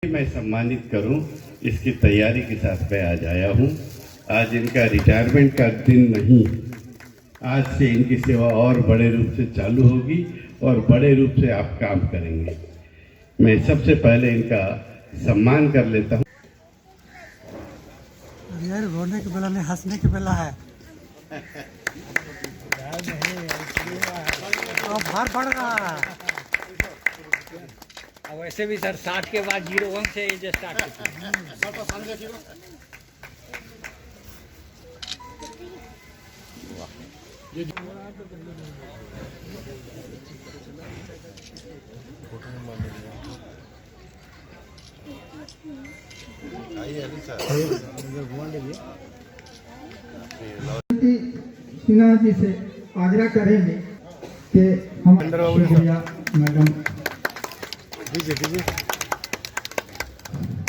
मैं सम्मानित करूं, इसकी तैयारी के साथ मैं आज आया हूं। आज इनका रिटायरमेंट का दिन नहीं, आज से इनकी सेवा और बड़े रूप से चालू होगी और बड़े रूप से आप काम करेंगे। मैं सबसे पहले इनका सम्मान कर लेता हूं। यार रोने की बेला नहीं, हंसने की बेला है। भार पड़ रहा है। अब वैसे भी सर 60 के बाद 01 से ये स्टार्ट सिन्हा जी से आग्रह करेंगे कि हम शुक्रिया मैडम,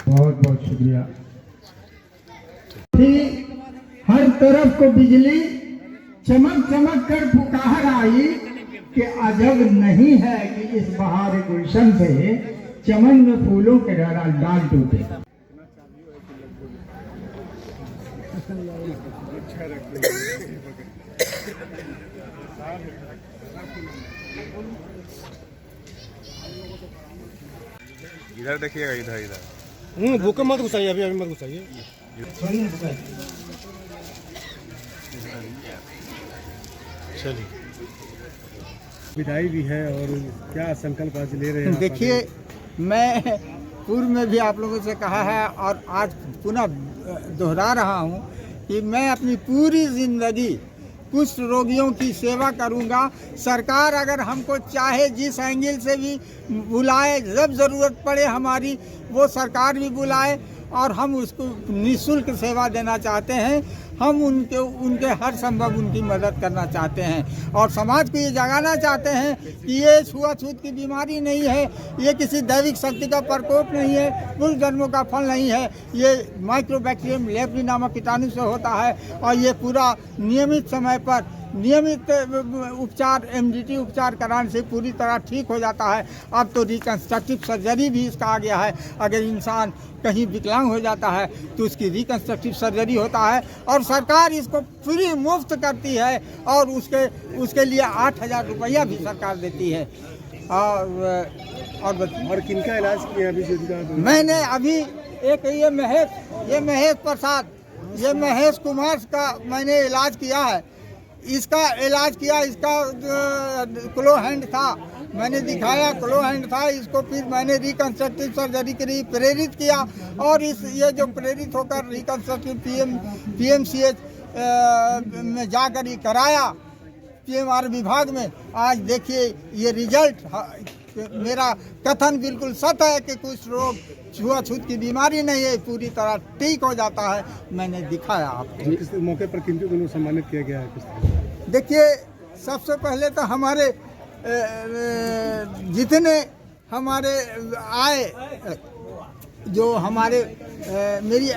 बहुत बहुत शुक्रिया। हर तरफ को बिजली चमक चमक कर पुकार आई कि अजब नहीं है कि इस बहार गुलशन से चमन में फूलों के डाल टूटे। इधर देखिएगा, इधर इधर भूखे मत घुसाइए, अभी मत घुसाइए। चलिए, विदाई भी है और क्या संकल्प आज ले रहे हैं? देखिए, मैं पूर्व में भी आप लोगों से कहा है और आज पुनः दोहरा रहा हूं कि मैं अपनी पूरी जिंदगी कुष्ठ रोगियों की सेवा करूंगा। सरकार अगर हमको चाहे जिस एंगल से भी बुलाए, जब ज़रूरत पड़े हमारी, वो सरकार भी बुलाए और हम उसको निःशुल्क सेवा देना चाहते हैं। हम उनके हर संभव उनकी मदद करना चाहते हैं और समाज को ये जगाना चाहते हैं कि ये छुआछूत की बीमारी नहीं है, ये किसी दैविक शक्ति का प्रकोप नहीं है, पूर्व जन्मों का फल नहीं है। ये माइक्रोबैक्टीरियम लेप्री नामक कीटाणु से होता है और ये पूरा नियमित समय पर नियमित उपचार, एमडीटी उपचार कराने से पूरी तरह ठीक हो जाता है। अब तो रिकन्स्ट्रक्टिव सर्जरी भी इसका आ गया है। अगर इंसान कहीं विकलांग हो जाता है तो उसकी रिकन्स्ट्रक्टिव सर्जरी होता है और सरकार इसको फ्री मुफ्त करती है और उसके लिए 8,000 रुपया भी सरकार देती है। और किनका इलाज किया अभी? मैंने अभी एक ये महेश प्रसाद, ये महेश कुमार का मैंने इलाज किया है। इसका इलाज किया, इसका क्लो हैंड था, मैंने दिखाया क्लो हैंड था इसको, फिर मैंने रिकन्स्ट्रक्टिव सर्जरी के लिए प्रेरित किया और ये जो प्रेरित होकर रिकन्स्ट्रक्टिव पीएमसीएच में जाकर ये कराया, पीएमआर विभाग में। आज देखिए ये रिजल्ट, मेरा कथन बिल्कुल सत्य है कि कुछ रोग छुआछूत की बीमारी नहीं है, पूरी तरह ठीक हो जाता है। मैंने दिखाया आपको। किस मौके पर किनको सम्मानित किया गया है? देखिए, सबसे पहले तो हमारे जितने हमारे आए, जो हमारे मेरी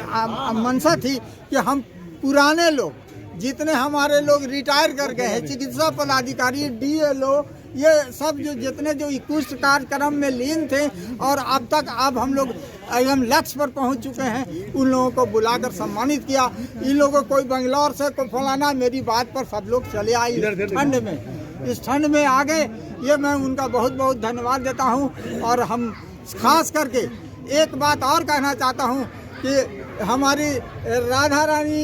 मंशा थी कि हम पुराने लोग, जितने हमारे लोग रिटायर कर गए हैं, चिकित्सा पदाधिकारी, डीएलओ, ये सब जितने जो कुष्ठ कार्यक्रम में लीन थे और अब हम लोग एकदम लक्ष्य पर पहुंच चुके हैं, उन लोगों को बुलाकर सम्मानित किया। इन लोगों को कोई बंगलौर से को फलाना, मेरी बात पर सब लोग चले आए ठंड में, इस ठंड में आ गए। ये मैं उनका बहुत बहुत धन्यवाद देता हूँ। और हम खास करके एक बात और कहना चाहता हूँ कि हमारी राधा रानी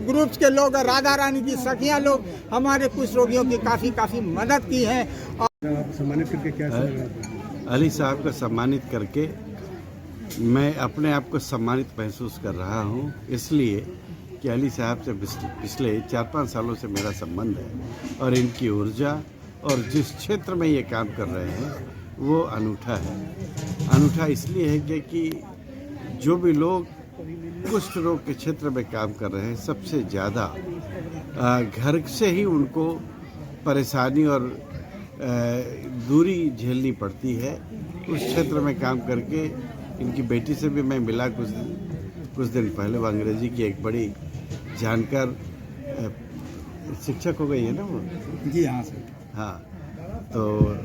ग्रुप्स के लोग, राधा रानी की सखियाँ लोग हमारे कुछ रोगियों की काफ़ी मदद की है। और सम्मानित करके क्या अली साहब को सम्मानित करके मैं अपने आप को सम्मानित महसूस कर रहा हूँ, इसलिए कि अली साहब से पिछले 4-5 सालों से मेरा संबंध है और इनकी ऊर्जा और जिस क्षेत्र में ये काम कर रहे हैं वो अनूठा है। अनूठा इसलिए है कि जो भी लोग कुष्ठ रोग के क्षेत्र में काम कर रहे हैं, सबसे ज़्यादा घर से ही उनको परेशानी और दूरी झेलनी पड़ती है। उस क्षेत्र में काम करके इनकी बेटी से भी मैं मिला कुछ दिन पहले। वो अंग्रेजी की एक बड़ी जानकार शिक्षक हो गई है ना वो। जी हाँ सर। हाँ, तो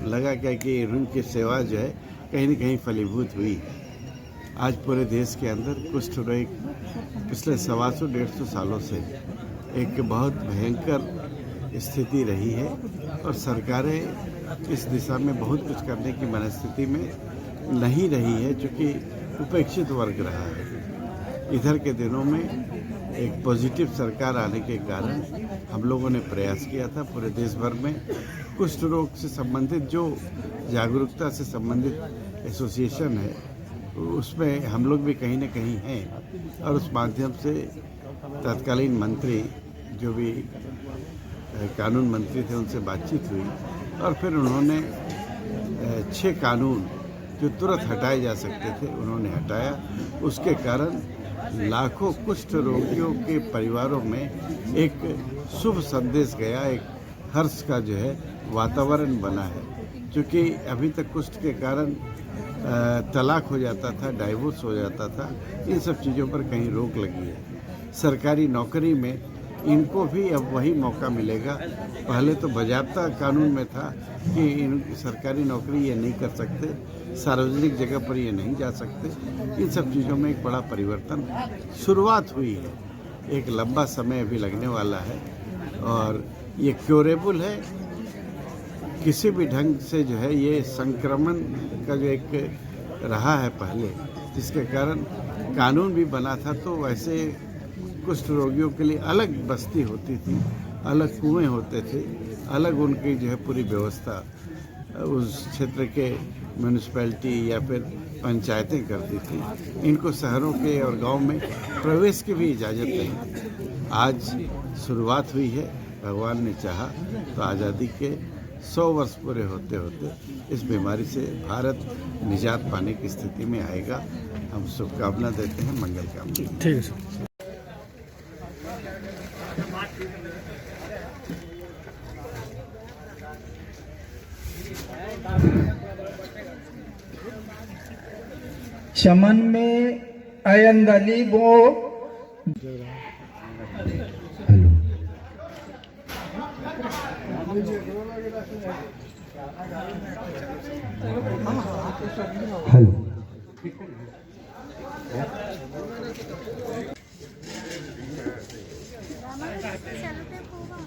लगा क्या कि उनकी सेवा जो है कहीं न कहीं फलीभूत हुई। आज पूरे देश के अंदर कुष्ठ रोग पिछले 125-150 सालों से एक बहुत भयंकर स्थिति रही है और सरकारें इस दिशा में बहुत कुछ करने की मनस्थिति में नहीं रही है, क्योंकि उपेक्षित वर्ग रहा है। इधर के दिनों में एक पॉजिटिव सरकार आने के कारण हम लोगों ने प्रयास किया था पूरे देश भर में कुष्ठ रोग से संबंधित जो जागरूकता से संबंधित एसोसिएशन है उसमें हम लोग भी कहीं न कहीं हैं, और उस माध्यम से तत्कालीन मंत्री जो भी कानून मंत्री थे उनसे बातचीत हुई और फिर उन्होंने 6 कानून जो तुरंत हटाए जा सकते थे उन्होंने हटाया। उसके कारण लाखों कुष्ठ रोगियों के परिवारों में एक शुभ संदेश गया, एक हर्ष का जो है वातावरण बना है। क्योंकि अभी तक कुष्ठ के कारण तलाक हो जाता था, डाइवोर्स हो जाता था, इन सब चीज़ों पर कहीं रोक लगी है। सरकारी नौकरी में इनको भी अब वही मौका मिलेगा। पहले तो बाज़ाब्ता कानून में था कि इन सरकारी नौकरी ये नहीं कर सकते, सार्वजनिक जगह पर ये नहीं जा सकते। इन सब चीज़ों में एक बड़ा परिवर्तन शुरुआत हुई है। एक लंबा समय अभी लगने वाला है और ये क्योरेबल है। किसी भी ढंग से जो है ये संक्रमण का जो एक रहा है पहले, जिसके कारण कानून भी बना था तो वैसे कुष्ठ रोगियों के लिए अलग बस्ती होती थी, अलग कुएं होते थे, अलग उनकी जो है पूरी व्यवस्था उस क्षेत्र के म्यूनिसिपैलिटी या फिर पंचायतें करती थी। इनको शहरों के और गांव में प्रवेश की भी इजाज़त नहीं। आज शुरुआत हुई है, भगवान ने चाहा तो आज़ादी के 100 वर्ष पूरे होते होते इस बीमारी से भारत निजात पाने की स्थिति में आएगा। हम शुभकामना देते हैं, मंगल कामना। ठीक है सर। चमन में अयंदली बो हेलो सेलो टेप होगा।